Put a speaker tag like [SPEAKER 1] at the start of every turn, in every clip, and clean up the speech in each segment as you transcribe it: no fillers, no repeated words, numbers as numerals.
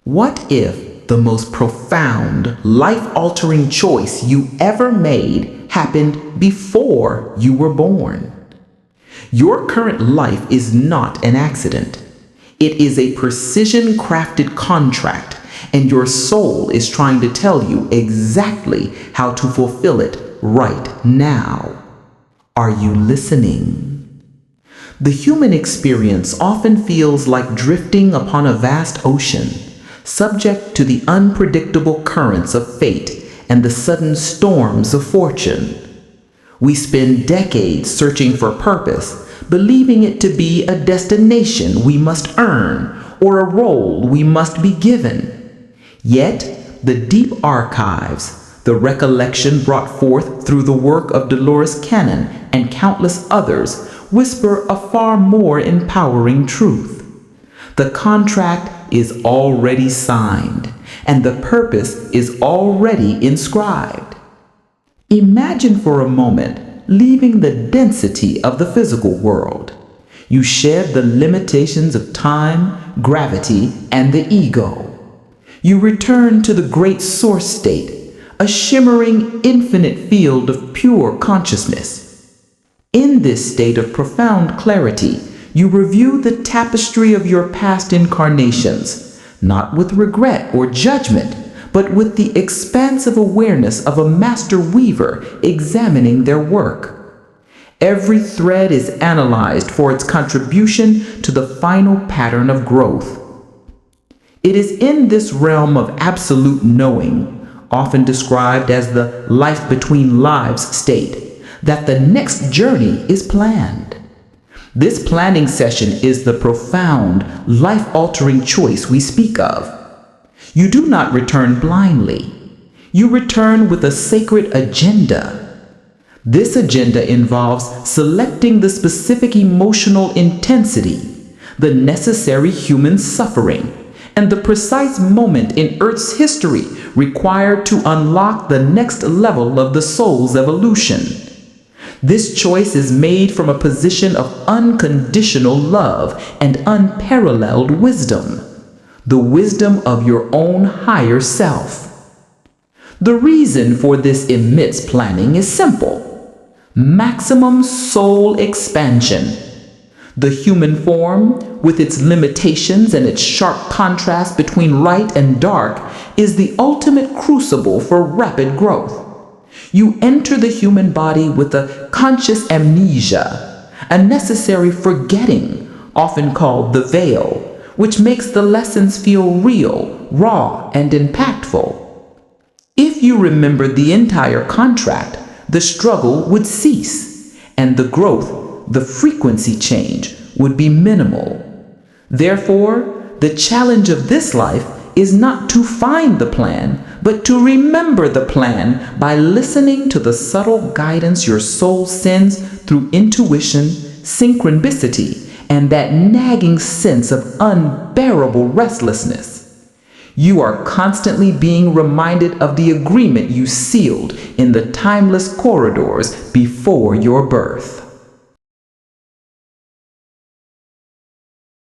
[SPEAKER 1] What if the most profound, life-altering choice you ever made happened before you were born? Your current life is not an accident. It is a precision-crafted contract, and your soul is trying to tell you exactly how to fulfill it right now. Are you listening? The human experience often feels like drifting upon a vast ocean, subject to the unpredictable currents of fate and the sudden storms of fortune. We spend decades searching for purpose, believing it to be a destination we must earn or a role we must be given. Yet, the deep archives, the recollection brought forth through the work of Dolores Cannon and countless others, whisper a far more empowering truth. The contract is already signed, and the purpose is already inscribed. Imagine for a moment leaving the density of the physical world. You shed the limitations of time, gravity, and the ego. You return to the great source state, a shimmering, infinite field of pure consciousness. In this state of profound clarity, you review the tapestry of your past incarnations, not with regret or judgment, but with the expansive awareness of a master weaver examining their work. Every thread is analyzed for its contribution to the final pattern of growth. It is in this realm of absolute knowing, often described as the life between lives state, that the next journey is planned. This planning session is the profound, life-altering choice we speak of. You do not return blindly. You return with a sacred agenda. This agenda involves selecting the specific emotional intensity, the necessary human suffering, and the precise moment in Earth's history required to unlock the next level of the soul's evolution. This choice is made from a position of unconditional love and unparalleled wisdom, the wisdom of your own higher self. The reason for this immense planning is simple: maximum soul expansion. The human form, with its limitations and its sharp contrast between light and dark, is the ultimate crucible for rapid growth. You enter the human body with a conscious amnesia, a necessary forgetting, often called the veil, which makes the lessons feel real, raw, and impactful. If you remembered the entire contract, the struggle would cease, and the growth, the frequency change, would be minimal. Therefore, the challenge of this life is not to find the plan, but to remember the plan by listening to the subtle guidance your soul sends through intuition, synchronicity, and that nagging sense of unbearable restlessness. You are constantly being reminded of the agreement you sealed in the timeless corridors before your birth.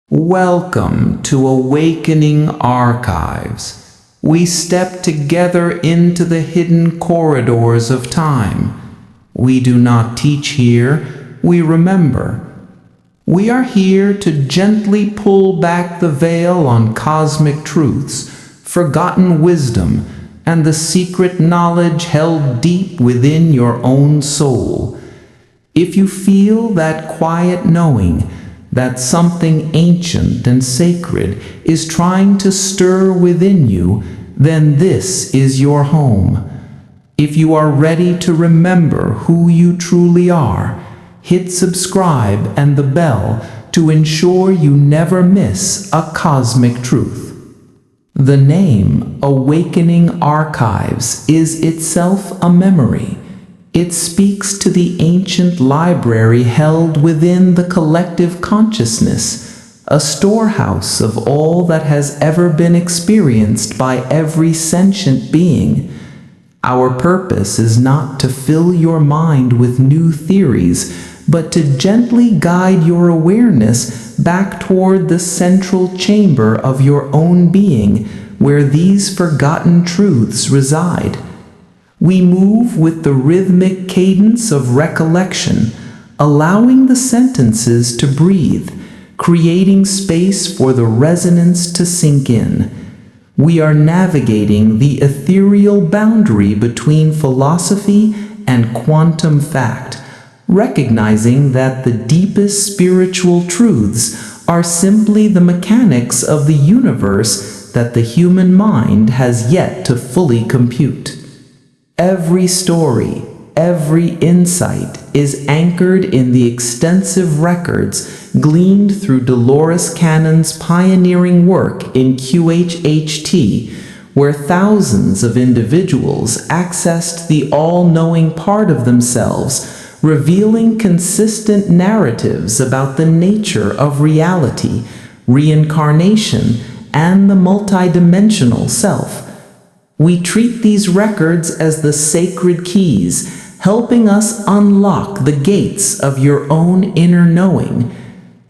[SPEAKER 1] Welcome to Awakening Archives. We step together into the hidden corridors of time. We do not teach here, we remember. We are here to gently pull back the veil on cosmic truths, forgotten wisdom, and the secret knowledge held deep within your own soul. If you feel that quiet knowing, that something ancient and sacred is trying to stir within you, then this is your home. If you are ready to remember who you truly are, hit subscribe and the bell to ensure you never miss a cosmic truth. The name Awakening Archives is itself a memory. It speaks to the ancient library held within the collective consciousness, a storehouse of all that has ever been experienced by every sentient being. Our purpose is not to fill your mind with new theories, but to gently guide your awareness back toward the central chamber of your own being, where these forgotten truths reside. We move with the rhythmic cadence of recollection, allowing the sentences to breathe, creating space for the resonance to sink in. We are navigating the ethereal boundary between philosophy and quantum fact, recognizing that the deepest spiritual truths are simply the mechanics of the universe that the human mind has yet to fully compute. Every story, every insight is anchored in the extensive records gleaned through Dolores Cannon's pioneering work in QHHT, where thousands of individuals accessed the all-knowing part of themselves, revealing consistent narratives about the nature of reality, reincarnation, and the multidimensional self. We treat these records as the sacred keys, helping us unlock the gates of your own inner knowing.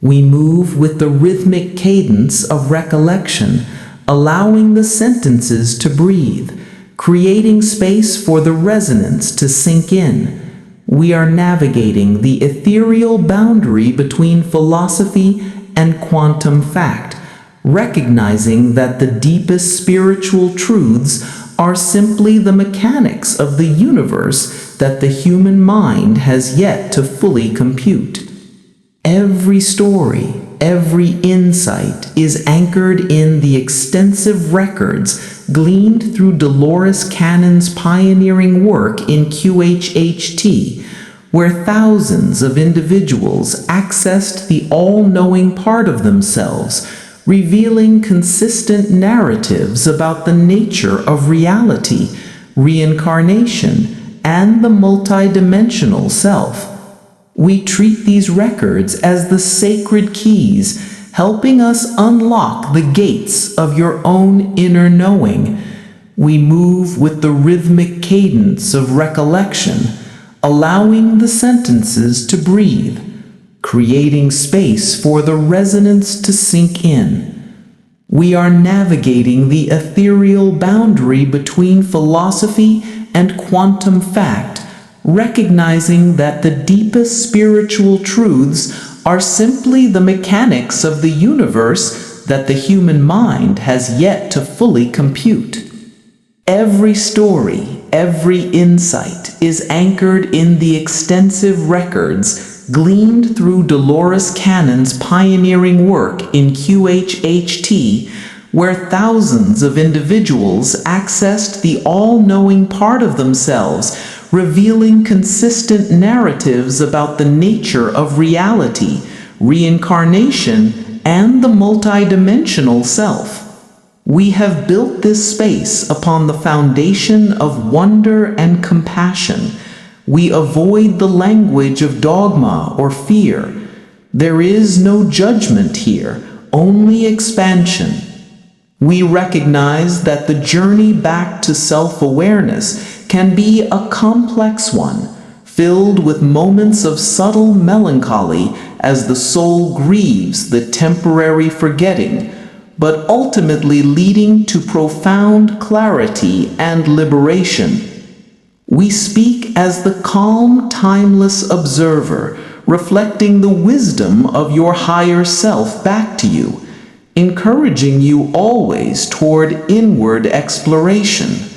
[SPEAKER 1] We move with the rhythmic cadence of recollection, allowing the sentences to breathe, creating space for the resonance to sink in. We are navigating the ethereal boundary between philosophy and quantum fact, recognizing that the deepest spiritual truths are simply the mechanics of the universe that the human mind has yet to fully compute. Every story, every insight is anchored in the extensive records gleaned through Dolores Cannon's pioneering work in QHHT, where thousands of individuals accessed the all-knowing part of themselves, revealing consistent narratives about the nature of reality, reincarnation, and the multidimensional self. We treat these records as the sacred keys, helping us unlock the gates of your own inner knowing. We move with the rhythmic cadence of recollection, allowing the sentences to breathe, creating space for the resonance to sink in. We are navigating the ethereal boundary between philosophy and quantum fact, recognizing that the deepest spiritual truths are simply the mechanics of the universe that the human mind has yet to fully compute. Every story, every insight is anchored in the extensive records gleaned through Dolores Cannon's pioneering work in QHHT, where thousands of individuals accessed the all-knowing part of themselves, revealing consistent narratives about the nature of reality, reincarnation, and the multidimensional self. We have built this space upon the foundation of wonder and compassion. We avoid the language of dogma or fear. There is no judgment here, only expansion. We recognize that the journey back to self-awareness can be a complex one, filled with moments of subtle melancholy as the soul grieves the temporary forgetting, but ultimately leading to profound clarity and liberation. We speak as the calm, timeless observer, reflecting the wisdom of your higher self back to you, encouraging you always toward inward exploration.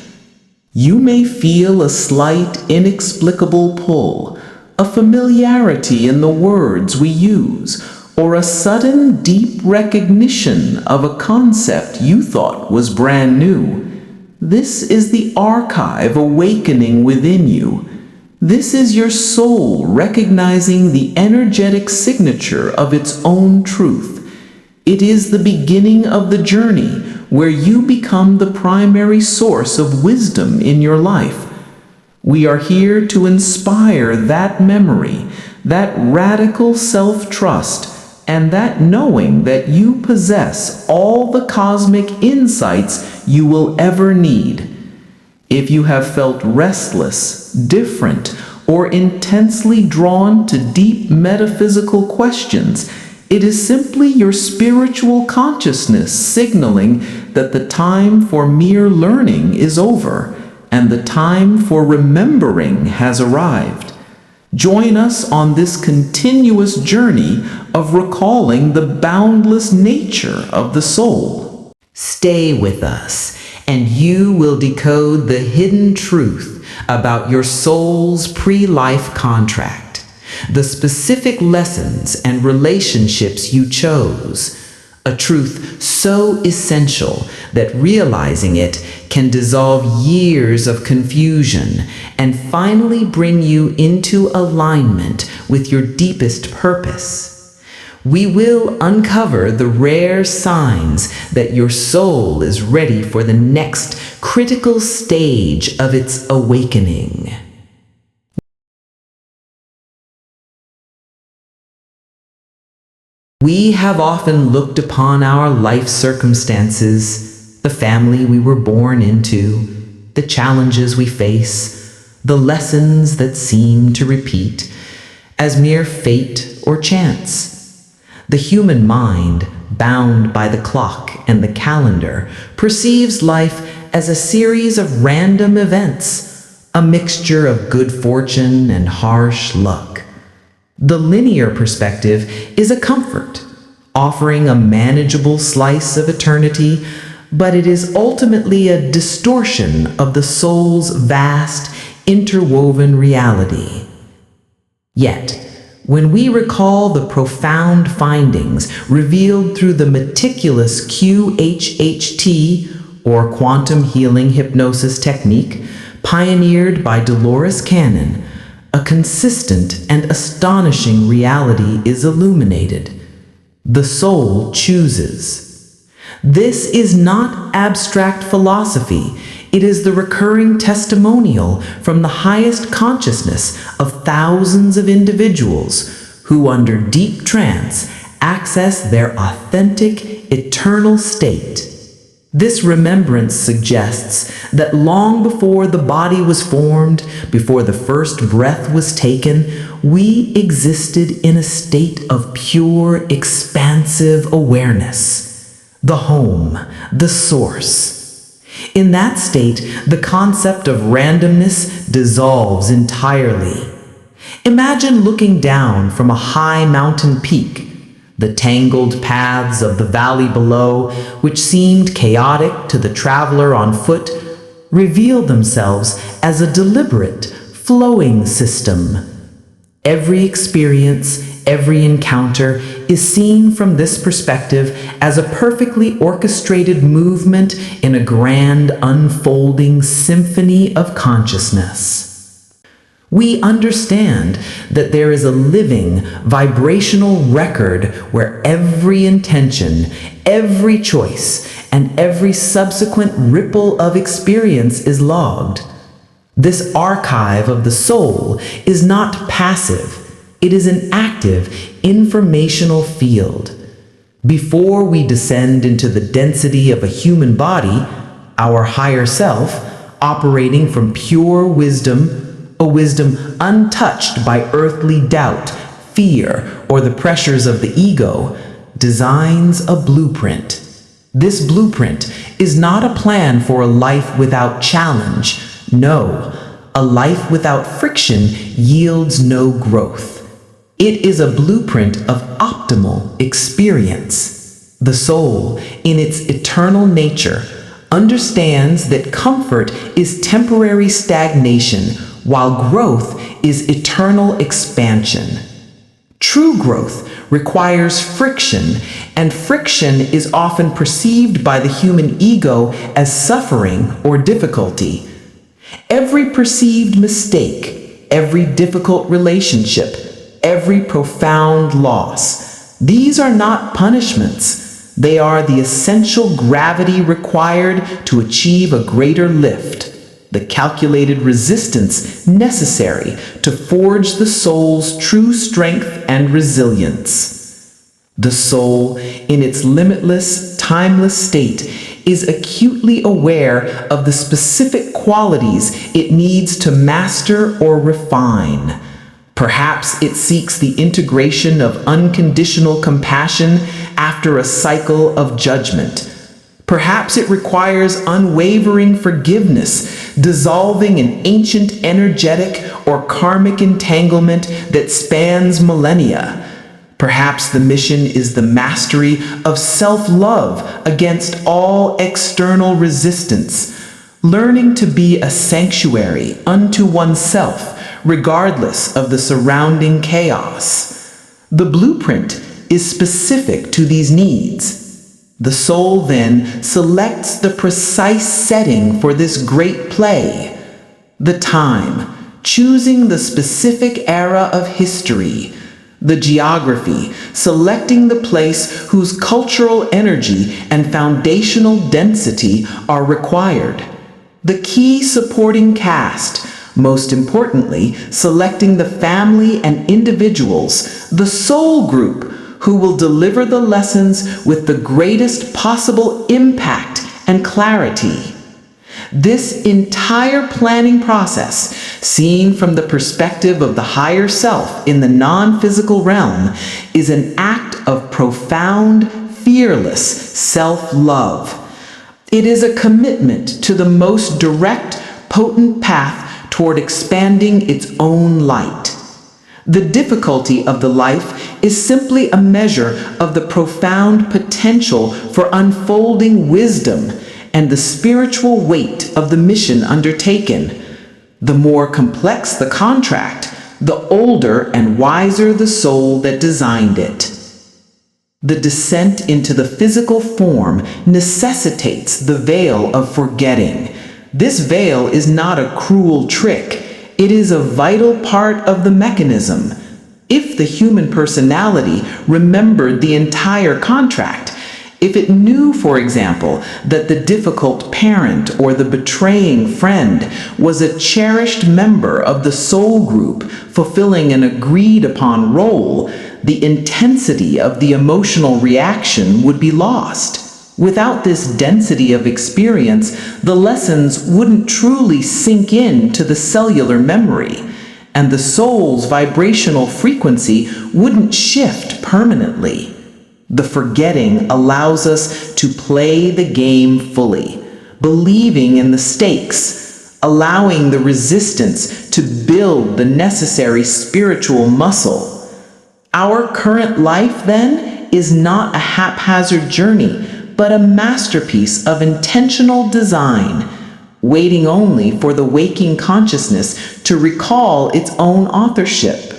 [SPEAKER 1] You may feel a slight, inexplicable pull, a familiarity in the words we use, or a sudden, deep recognition of a concept you thought was brand new. This is the archive awakening within you. This is your soul recognizing the energetic signature of its own truth. It is the beginning of the journey where you become the primary source of wisdom in your life. We are here to inspire that memory, that radical self-trust, and that knowing that you possess all the cosmic insights you will ever need. If you have felt restless, different, or intensely drawn to deep metaphysical questions, it is simply your spiritual consciousness signaling that the time for mere learning is over and the time for remembering has arrived. Join us on this continuous journey of recalling the boundless nature of the soul. Stay with us, and you will decode the hidden truth about your soul's pre-life contract, the specific lessons and relationships you chose, a truth so essential that realizing it can dissolve years of confusion and finally bring you into alignment with your deepest purpose. We will uncover the rare signs that your soul is ready for the next critical stage of its awakening. We have often looked upon our life circumstances, the family we were born into, the challenges we face, the lessons that seem to repeat, as mere fate or chance. The human mind, bound by the clock and the calendar, perceives life as a series of random events, a mixture of good fortune and harsh luck. The linear perspective is a comfort, offering a manageable slice of eternity, but it is ultimately a distortion of the soul's vast, interwoven reality. Yet, when we recall the profound findings revealed through the meticulous QHHT, or quantum healing hypnosis technique, pioneered by Dolores Cannon, a consistent and astonishing reality is illuminated. The soul chooses. This is not abstract philosophy. It is the recurring testimonial from the highest consciousness of thousands of individuals who, under deep trance, access their authentic, eternal state. This remembrance suggests that long before the body was formed, before the first breath was taken, we existed in a state of pure, expansive awareness. The home, the source. In that state, the concept of randomness dissolves entirely. Imagine looking down from a high mountain peak. The tangled paths of the valley below, which seemed chaotic to the traveler on foot, revealed themselves as a deliberate, flowing system. Every experience, every encounter is seen from this perspective as a perfectly orchestrated movement in a grand, unfolding symphony of consciousness. We understand that there is a living, vibrational record where every intention, every choice, and every subsequent ripple of experience is logged. This archive of the soul is not passive. It is an active, informational field. Before we descend into the density of a human body, our higher self, operating from pure wisdom, a wisdom untouched by earthly doubt, fear, or the pressures of the ego, designs a blueprint. This blueprint is not a plan for a life without challenge. No, a life without friction yields no growth. It is a blueprint of optimal experience. The soul, in its eternal nature, understands that comfort is temporary stagnation, while growth is eternal expansion. True growth requires friction, and friction is often perceived by the human ego as suffering or difficulty. Every perceived mistake, every difficult relationship, every profound loss, these are not punishments. They are the essential gravity required to achieve a greater lift, the calculated resistance necessary to forge the soul's true strength and resilience. The soul, in its limitless, timeless state, is acutely aware of the specific qualities it needs to master or refine. Perhaps it seeks the integration of unconditional compassion after a cycle of judgment. Perhaps it requires unwavering forgiveness, dissolving an ancient energetic or karmic entanglement that spans millennia. Perhaps the mission is the mastery of self-love against all external resistance, learning to be a sanctuary unto oneself, regardless of the surrounding chaos. The blueprint is specific to these needs. The soul then selects the precise setting for this great play. The time, choosing the specific era of history. The geography, selecting the place whose cultural energy and foundational density are required. The key supporting cast, most importantly, selecting the family and individuals, the soul group, who will deliver the lessons with the greatest possible impact and clarity. This entire planning process, seen from the perspective of the higher self in the non-physical realm, is an act of profound, fearless self-love. It is a commitment to the most direct, potent path toward expanding its own light. The difficulty of the life is simply a measure of the profound potential for unfolding wisdom and the spiritual weight of the mission undertaken. The more complex the contract, the older and wiser the soul that designed it. The descent into the physical form necessitates the veil of forgetting. This veil is not a cruel trick. It is a vital part of the mechanism. If the human personality remembered the entire contract, if it knew, for example, that the difficult parent or the betraying friend was a cherished member of the soul group fulfilling an agreed-upon role, the intensity of the emotional reaction would be lost. Without this density of experience, the lessons wouldn't truly sink into the cellular memory, and the soul's vibrational frequency wouldn't shift permanently. The forgetting allows us to play the game fully, believing in the stakes, allowing the resistance to build the necessary spiritual muscle. Our current life, then, is not a haphazard journey, but a masterpiece of intentional design, waiting only for the waking consciousness to recall its own authorship.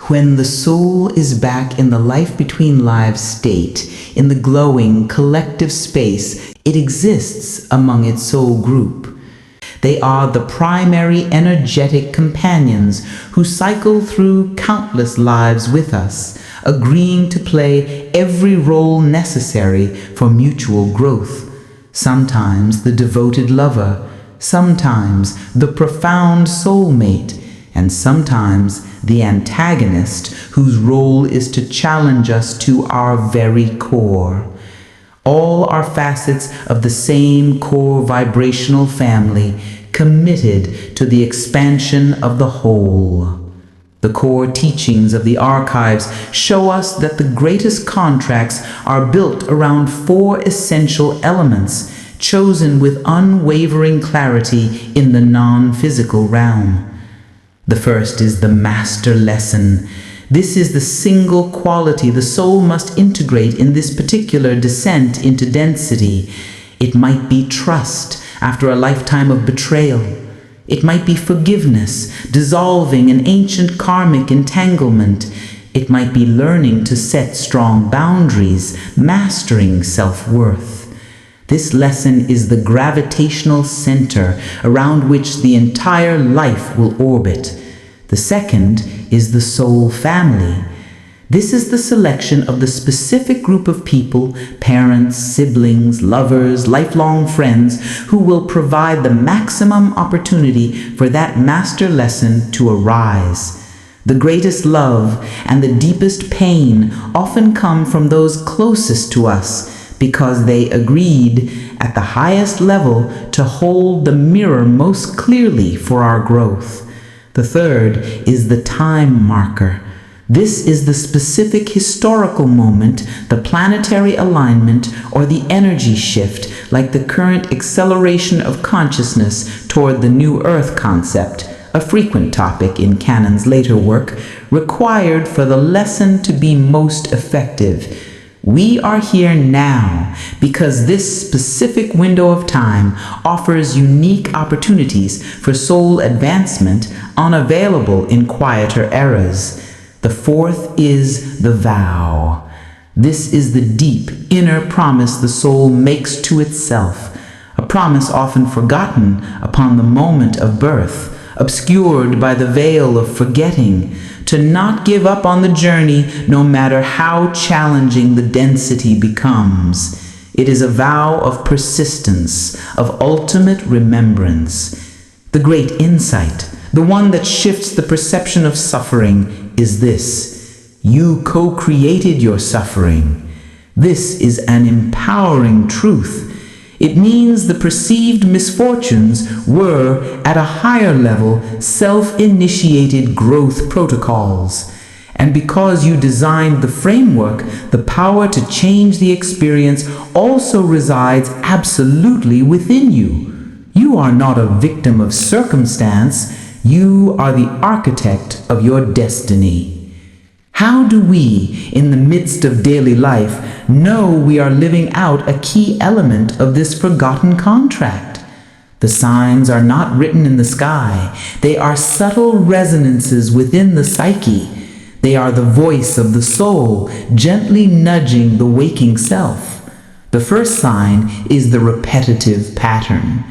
[SPEAKER 1] When the soul is back in the life between lives state, in the glowing collective space, it exists among its soul group. They are the primary energetic companions who cycle through countless lives with us, agreeing to play every role necessary for mutual growth. Sometimes the devoted lover, sometimes the profound soulmate, and sometimes the antagonist whose role is to challenge us to our very core. All are facets of the same core vibrational family, committed to the expansion of the whole. The core teachings of the archives show us that the greatest contracts are built around 4 essential elements, chosen with unwavering clarity in the non-physical realm. The first is the master lesson. This is the single quality the soul must integrate in this particular descent into density. It might be trust after a lifetime of betrayal. It might be forgiveness, dissolving an ancient karmic entanglement. It might be learning to set strong boundaries, mastering self-worth. This lesson is the gravitational center around which the entire life will orbit. The second is the soul family. This is the selection of the specific group of people, parents, siblings, lovers, lifelong friends, who will provide the maximum opportunity for that master lesson to arise. The greatest love and the deepest pain often come from those closest to us, because they agreed at the highest level to hold the mirror most clearly for our growth. The third is the time marker. This is the specific historical moment, the planetary alignment, or the energy shift, like the current acceleration of consciousness toward the new Earth concept, a frequent topic in Cannon's later work, required for the lesson to be most effective. We are here now because this specific window of time offers unique opportunities for soul advancement unavailable in quieter eras. The fourth is the vow. This is the deep inner promise the soul makes to itself, a promise often forgotten upon the moment of birth, obscured by the veil of forgetting, to not give up on the journey no matter how challenging the density becomes. It is a vow of persistence, of ultimate remembrance. The great insight, the one that shifts the perception of suffering, is this: you co-created your suffering. This is an empowering truth. It means the perceived misfortunes were, at a higher level, self-initiated growth protocols. And because you designed the framework, the power to change the experience also resides absolutely within you. You are not a victim of circumstance. You are the architect of your destiny. How do we, in the midst of daily life, know we are living out a key element of this forgotten contract? The signs are not written in the sky. They are subtle resonances within the psyche. They are the voice of the soul, gently nudging the waking self. The first sign is the repetitive pattern.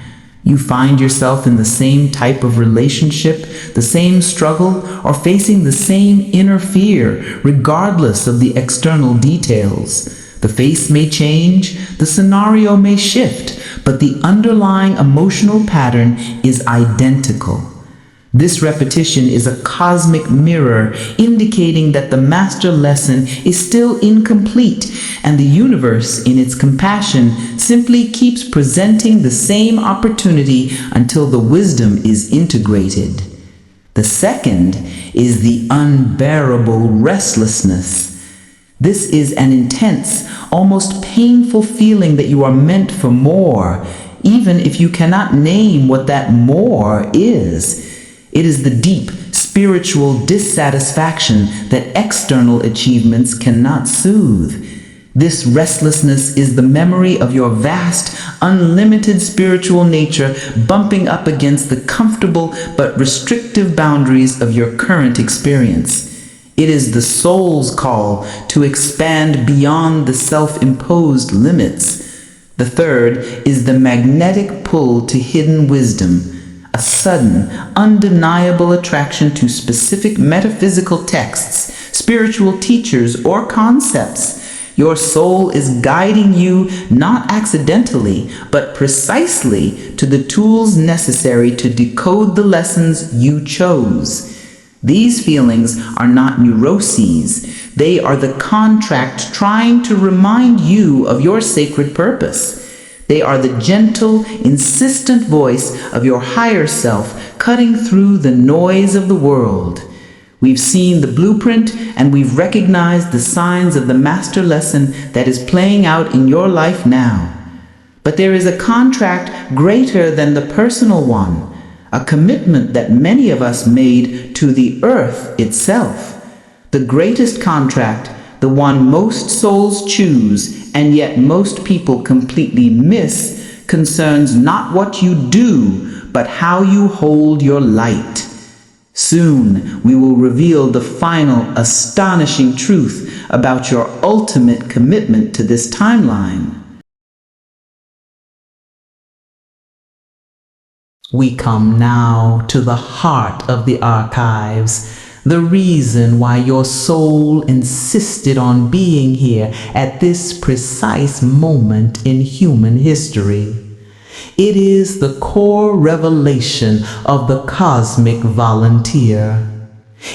[SPEAKER 1] You find yourself in the same type of relationship, the same struggle, or facing the same inner fear, regardless of the external details. The face may change, the scenario may shift, but the underlying emotional pattern is identical. This repetition is a cosmic mirror indicating that the master lesson is still incomplete, and the universe, in its compassion, simply keeps presenting the same opportunity until the wisdom is integrated. The second is the unbearable restlessness. This is an intense, almost painful feeling that you are meant for more, even if you cannot name what that more is. It is the deep, spiritual dissatisfaction that external achievements cannot soothe. This restlessness is the memory of your vast, unlimited spiritual nature bumping up against the comfortable but restrictive boundaries of your current experience. It is the soul's call to expand beyond the self-imposed limits. The third is the magnetic pull to hidden wisdom, a sudden, undeniable attraction to specific metaphysical texts, spiritual teachers, or concepts. Your soul is guiding you not accidentally, but precisely to the tools necessary to decode the lessons you chose. These feelings are not neuroses. They are the contract trying to remind you of your sacred purpose. They are the gentle, insistent voice of your higher self cutting through the noise of the world. We've seen the blueprint and we've recognized the signs of the master lesson that is playing out in your life now. But there is a contract greater than the personal one, a commitment that many of us made to the earth itself. The greatest contract, the one most souls choose and yet most people completely miss, concerns not what you do, but how you hold your light. Soon we will reveal the final astonishing truth about your ultimate commitment to this timeline. We come now to the heart of the archives, the reason why your soul insisted on being here at this precise moment in human history. It is the core revelation of the cosmic volunteer.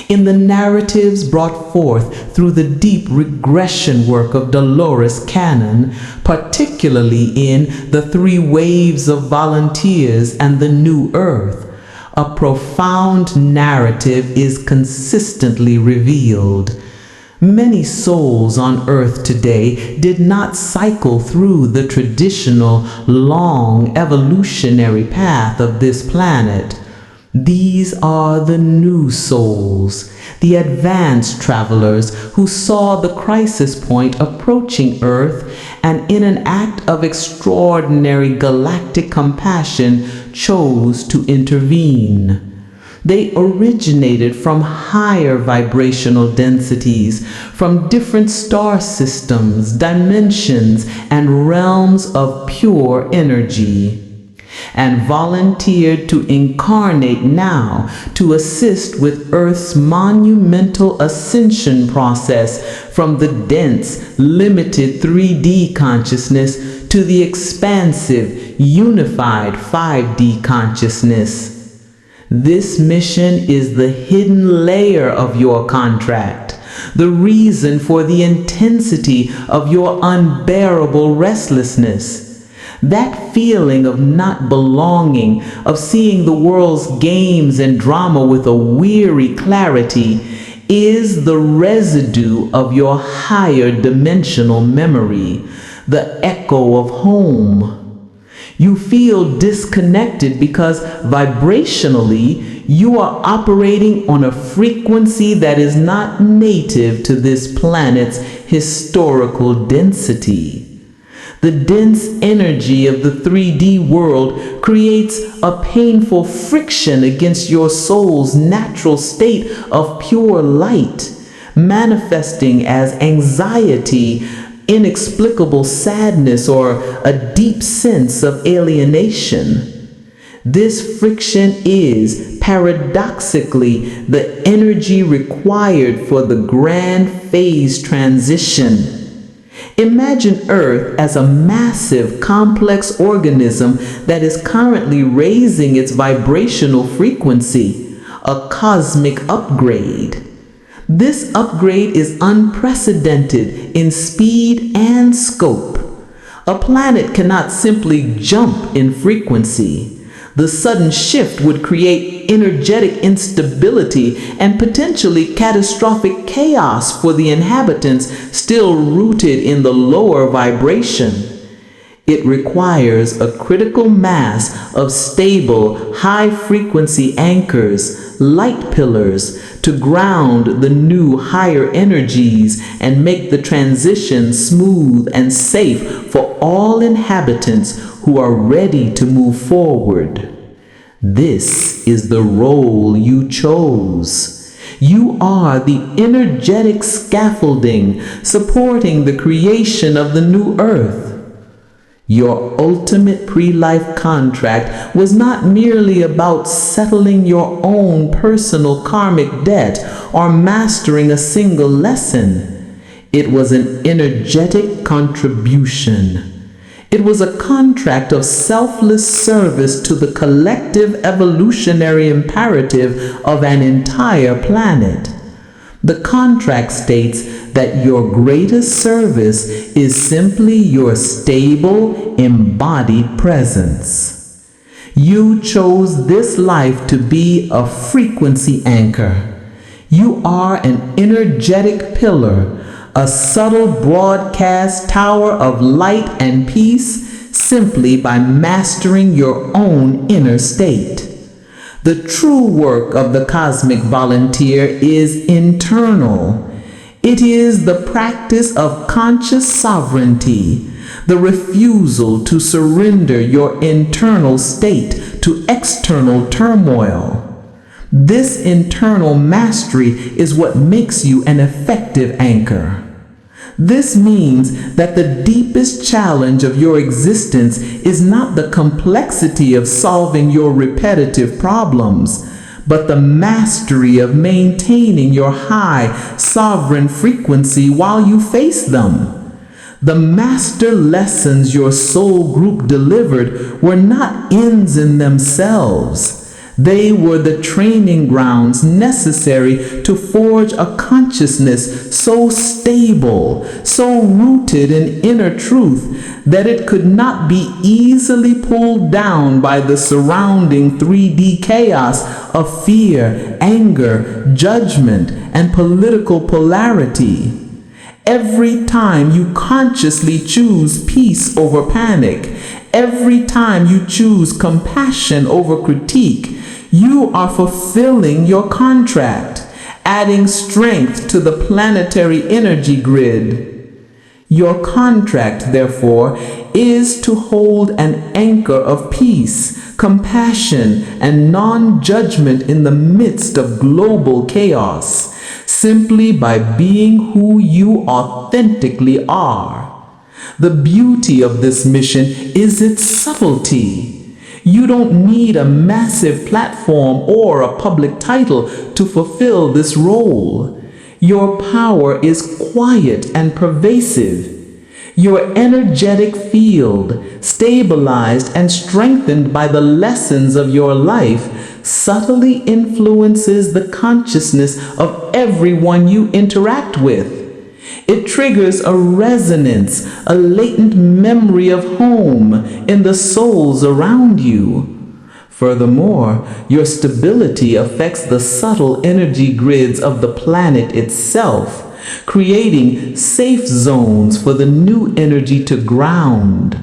[SPEAKER 1] In the narratives brought forth through the deep regression work of Dolores Cannon, particularly in The 3 Waves of Volunteers and the New Earth, A profound narrative is consistently revealed. Many souls on earth today did not cycle through the traditional, long evolutionary path of this planet. These are the new souls, the advanced travelers who saw the crisis point approaching Earth and in an act of extraordinary galactic compassion chose to intervene. They originated from higher vibrational densities, from different star systems, dimensions, and realms of pure energy, and volunteered to incarnate now to assist with Earth's monumental ascension process from the dense, limited 3D consciousness to the expansive, unified 5D consciousness. This mission is the hidden layer of your contract, the reason for the intensity of your unbearable restlessness. That feeling of not belonging, of seeing the world's games and drama with a weary clarity, is the residue of your higher dimensional memory, the echo of home. You feel disconnected because vibrationally you are operating on a frequency that is not native to this planet's historical density. The dense energy of the 3D world creates a painful friction against your soul's natural state of pure light, manifesting as anxiety, inexplicable sadness, or a deep sense of alienation. This friction is, paradoxically, the energy required for the grand phase transition. Imagine Earth as a massive, complex organism that is currently raising its vibrational frequency, a cosmic upgrade. This upgrade is unprecedented in speed and scope. A planet cannot simply jump in frequency. The sudden shift would create energetic instability and potentially catastrophic chaos for the inhabitants still rooted in the lower vibration. It requires a critical mass of stable, high-frequency anchors, light pillars, to ground the new higher energies and make the transition smooth and safe for all inhabitants who are ready to move forward. This is the role you chose. You are the energetic scaffolding supporting the creation of the new earth. Your ultimate pre-life contract was not merely about settling your own personal karmic debt or mastering a single lesson. It was an energetic contribution. It was a contract of selfless service to the collective evolutionary imperative of an entire planet. The contract states that your greatest service is simply your stable, embodied presence. You chose this life to be a frequency anchor. You are an energetic pillar, a subtle broadcast tower of light and peace simply by mastering your own inner state. The true work of the cosmic volunteer is internal. It is the practice of conscious sovereignty, the refusal to surrender your internal state to external turmoil. This internal mastery is what makes you an effective anchor. This means that the deepest challenge of your existence is not the complexity of solving your repetitive problems, but the mastery of maintaining your high, sovereign frequency while you face them. The master lessons your soul group delivered were not ends in themselves. They were the training grounds necessary to forge a consciousness so stable, so rooted in inner truth that it could not be easily pulled down by the surrounding 3D chaos of fear, anger, judgment, and political polarity. Every time you consciously choose peace over panic, every time you choose compassion over critique, you are fulfilling your contract, adding strength to the planetary energy grid. Your contract, therefore, is to hold an anchor of peace, compassion, and non-judgment in the midst of global chaos, simply by being who you authentically are. The beauty of this mission is its subtlety. You don't need a massive platform or a public title to fulfill this role. Your power is quiet and pervasive. Your energetic field, stabilized and strengthened by the lessons of your life, subtly influences the consciousness of everyone you interact with. It triggers a resonance, a latent memory of home in the souls around you. Furthermore, your stability affects the subtle energy grids of the planet itself, creating safe zones for the new energy to ground.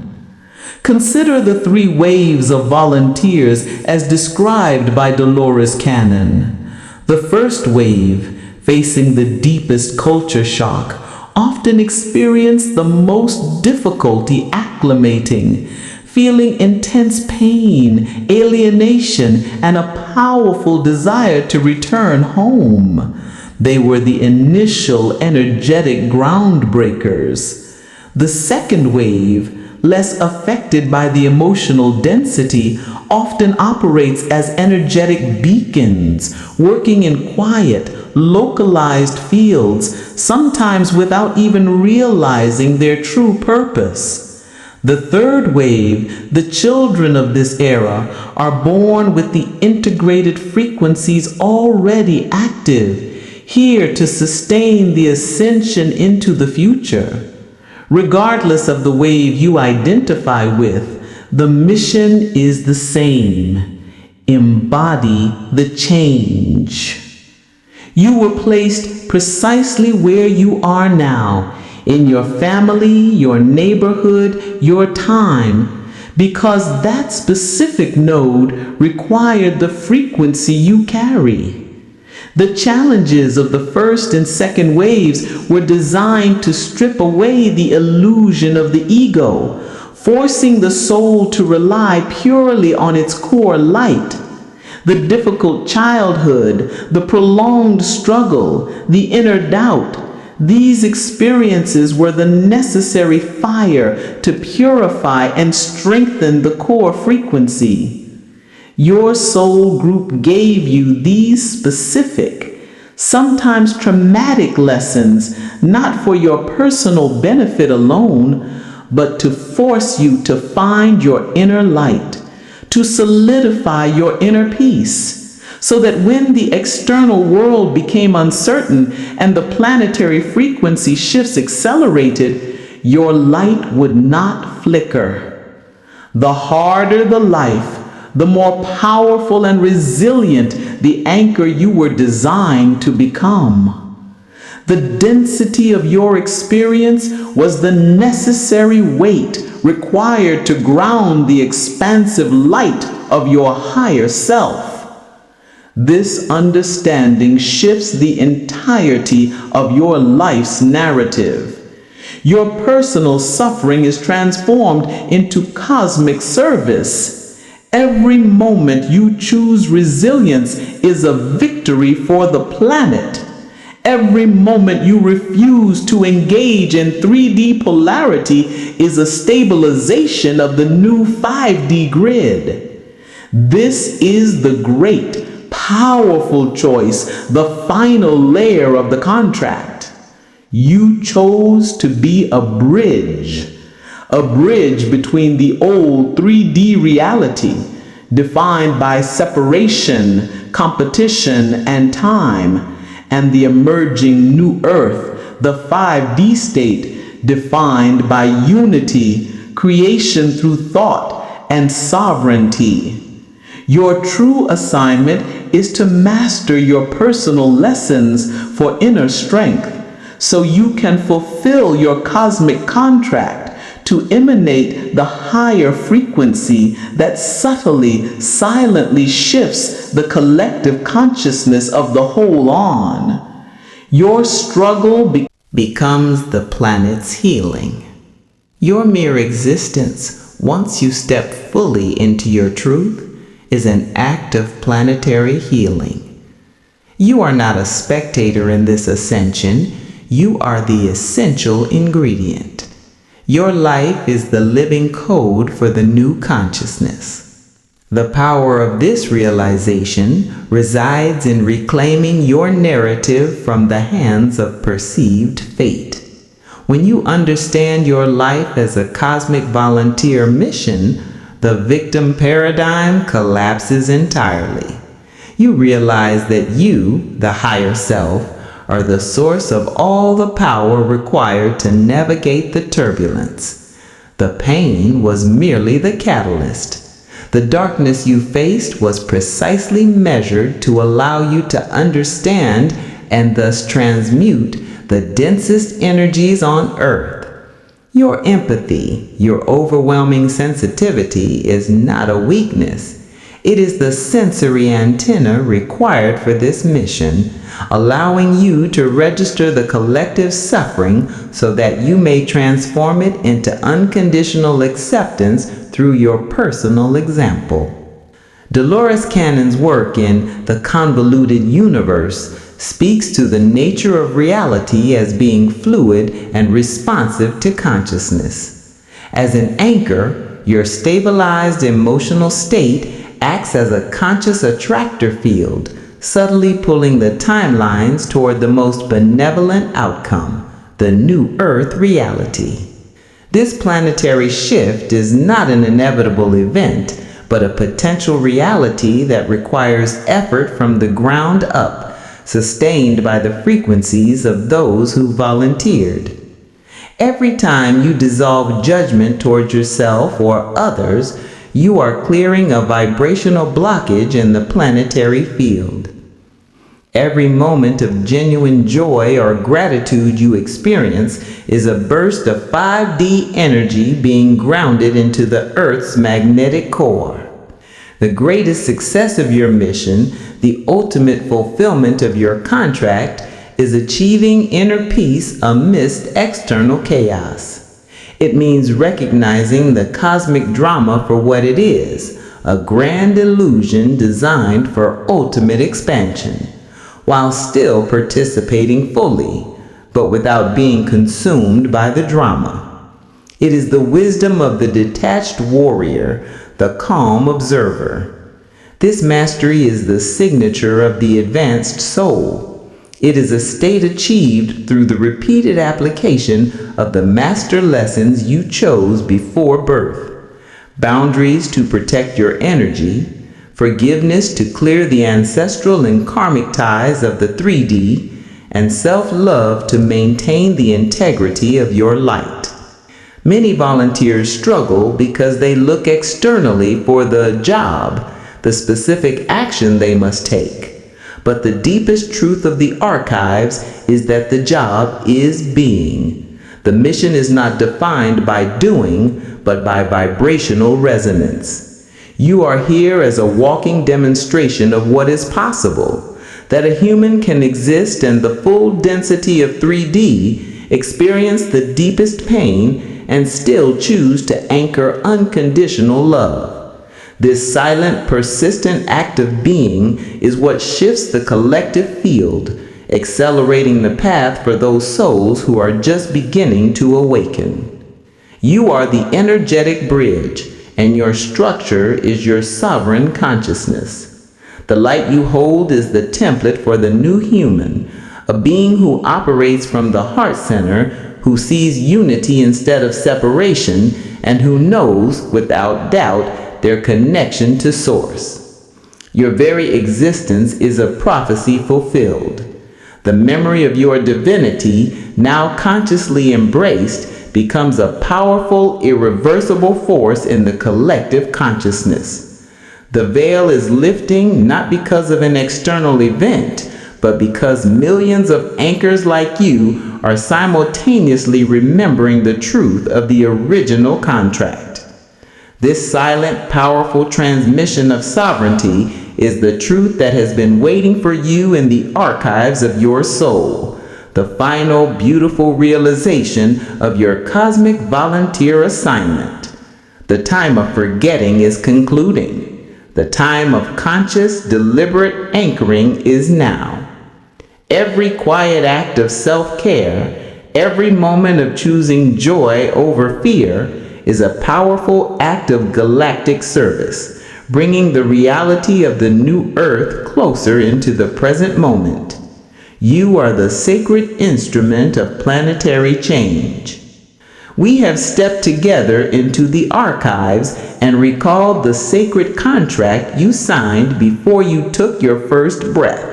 [SPEAKER 1] Consider the 3 waves of volunteers as described by Dolores Cannon. The first wave, facing the deepest culture shock, often experience the most difficulty acclimating, feeling intense pain, alienation, and a powerful desire to return home. They were the initial energetic groundbreakers. The second wave, less affected by the emotional density, often operates as energetic beacons, working in quiet, localized fields, sometimes without even realizing their true purpose. The third wave, the children of this era, are born with the integrated frequencies already active, here to sustain the ascension into the future. Regardless of the wave you identify with, the mission is the same. Embody the change. You were placed precisely where you are now, in your family, your neighborhood, your time, because that specific node required the frequency you carry. The challenges of the first and second waves were designed to strip away the illusion of the ego, forcing the soul to rely purely on its core light. The difficult childhood, the prolonged struggle, the inner doubt, these experiences were the necessary fire to purify and strengthen the core frequency. Your soul group gave you these specific, sometimes traumatic lessons, not for your personal benefit alone, but to force you to find your inner light, to solidify your inner peace, so that when the external world became uncertain and the planetary frequency shifts accelerated, your light would not flicker. The harder the life, the more powerful and resilient the anchor you were designed to become. The density of your experience was the necessary weight required to ground the expansive light of your higher self. This understanding shifts the entirety of your life's narrative. Your personal suffering is transformed into cosmic service. Every moment you choose resilience is a victory for the planet. Every moment you refuse to engage in 3D polarity is a stabilization of the new 5D grid. This is the great, powerful choice, the final layer of the contract. You chose to be a bridge between the old 3D reality, defined by separation, competition, and time, and the emerging new earth, the 5D state defined by unity, creation through thought, and sovereignty. Your true assignment is to master your personal lessons for inner strength so you can fulfill your cosmic contract to emanate the higher frequency that subtly, silently shifts the collective consciousness of the whole on. Your struggle becomes the planet's healing. Your mere existence, once you step fully into your truth, is an act of planetary healing. You are not a spectator in this ascension. You are the essential ingredient. Your life is the living code for the new consciousness. The power of this realization resides in reclaiming your narrative from the hands of perceived fate. When you understand your life as a cosmic volunteer mission, the victim paradigm collapses entirely. You realize that you, the higher self, are the source of all the power required to navigate the turbulence. The pain was merely the catalyst. The darkness you faced was precisely measured to allow you to understand and thus transmute the densest energies on Earth. Your empathy, your overwhelming sensitivity is not a weakness. It is the sensory antenna required for this mission, allowing you to register the collective suffering so that you may transform it into unconditional acceptance through your personal example. Dolores Cannon's work in The Convoluted Universe speaks to the nature of reality as being fluid and responsive to consciousness. As an anchor, your stabilized emotional state acts as a conscious attractor field, subtly pulling the timelines toward the most benevolent outcome, the new Earth reality. This planetary shift is not an inevitable event, but a potential reality that requires effort from the ground up, sustained by the frequencies of those who volunteered. Every time you dissolve judgment toward yourself or others, you are clearing a vibrational blockage in the planetary field. Every moment of genuine joy or gratitude you experience is a burst of 5D energy being grounded into the Earth's magnetic core. The greatest success of your mission, the ultimate fulfillment of your contract, is achieving inner peace amidst external chaos. It means recognizing the cosmic drama for what it is, a grand illusion designed for ultimate expansion, while still participating fully, but without being consumed by the drama. It is the wisdom of the detached warrior, the calm observer. This mastery is the signature of the advanced soul. It is a state achieved through the repeated application of the master lessons you chose before birth. Boundaries to protect your energy, forgiveness to clear the ancestral and karmic ties of the 3D, and self-love to maintain the integrity of your light. Many volunteers struggle because they look externally for the job, the specific action they must take. But the deepest truth of the archives is that the job is being. The mission is not defined by doing, but by vibrational resonance. You are here as a walking demonstration of what is possible, that a human can exist in the full density of 3D, experience the deepest pain, and still choose to anchor unconditional love. This silent, persistent act of being is what shifts the collective field, accelerating the path for those souls who are just beginning to awaken. You are the energetic bridge, and your structure is your sovereign consciousness. The light you hold is the template for the new human, a being who operates from the heart center, who sees unity instead of separation, and who knows, without doubt, their connection to Source. Your very existence is a prophecy fulfilled. The memory of your divinity, now consciously embraced, becomes a powerful, irreversible force in the collective consciousness. The veil is lifting not because of an external event, but because millions of anchors like you are simultaneously remembering the truth of the original contract. This silent, powerful transmission of sovereignty is the truth that has been waiting for you in the archives of your soul, the final, beautiful realization of your cosmic volunteer assignment. The time of forgetting is concluding. The time of conscious, deliberate anchoring is now. Every quiet act of self-care, every moment of choosing joy over fear, is a powerful act of galactic service, bringing the reality of the new earth closer into the present moment. You are the sacred instrument of planetary change. We have stepped together into the archives and recalled the sacred contract you signed before you took your first breath.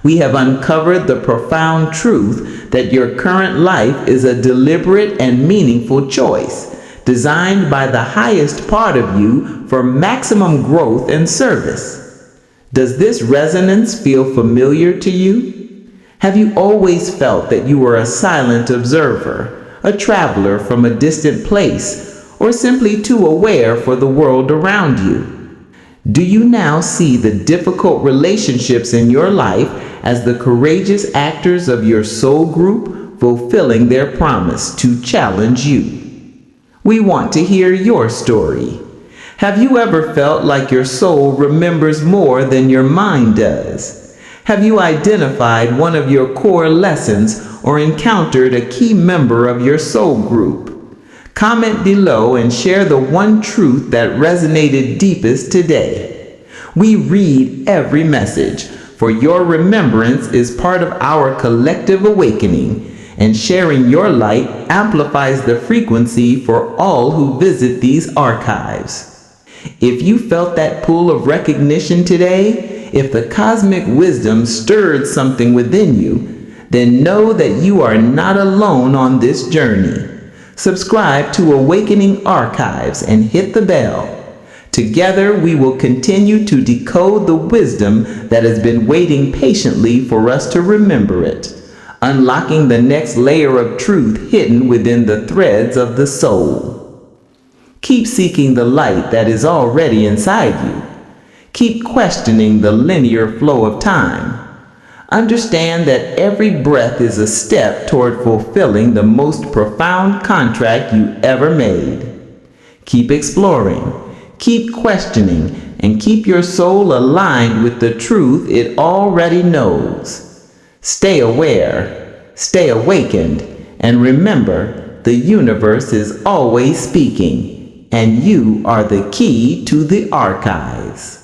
[SPEAKER 1] We have uncovered the profound truth that your current life is a deliberate and meaningful choice, designed by the highest part of you for maximum growth and service. Does this resonance feel familiar to you? Have you always felt that you were a silent observer, a traveler from a distant place, or simply too aware for the world around you? Do you now see the difficult relationships in your life as the courageous actors of your soul group fulfilling their promise to challenge you? We want to hear your story. Have you ever felt like your soul remembers more than your mind does? Have you identified one of your core lessons or encountered a key member of your soul group? Comment below and share the one truth that resonated deepest today. We read every message, for your remembrance is part of our collective awakening, and sharing your light amplifies the frequency for all who visit these archives. If you felt that pull of recognition today, if the cosmic wisdom stirred something within you, then know that you are not alone on this journey. Subscribe to Awakening Archives and hit the bell. Together we will continue to decode the wisdom that has been waiting patiently for us to remember it, unlocking the next layer of truth hidden within the threads of the soul. Keep seeking the light that is already inside you. Keep questioning the linear flow of time. Understand that every breath is a step toward fulfilling the most profound contract you ever made. Keep exploring, keep questioning, and keep your soul aligned with the truth it already knows. Stay aware, stay awakened, and remember, the universe is always speaking, and you are the key to the archives.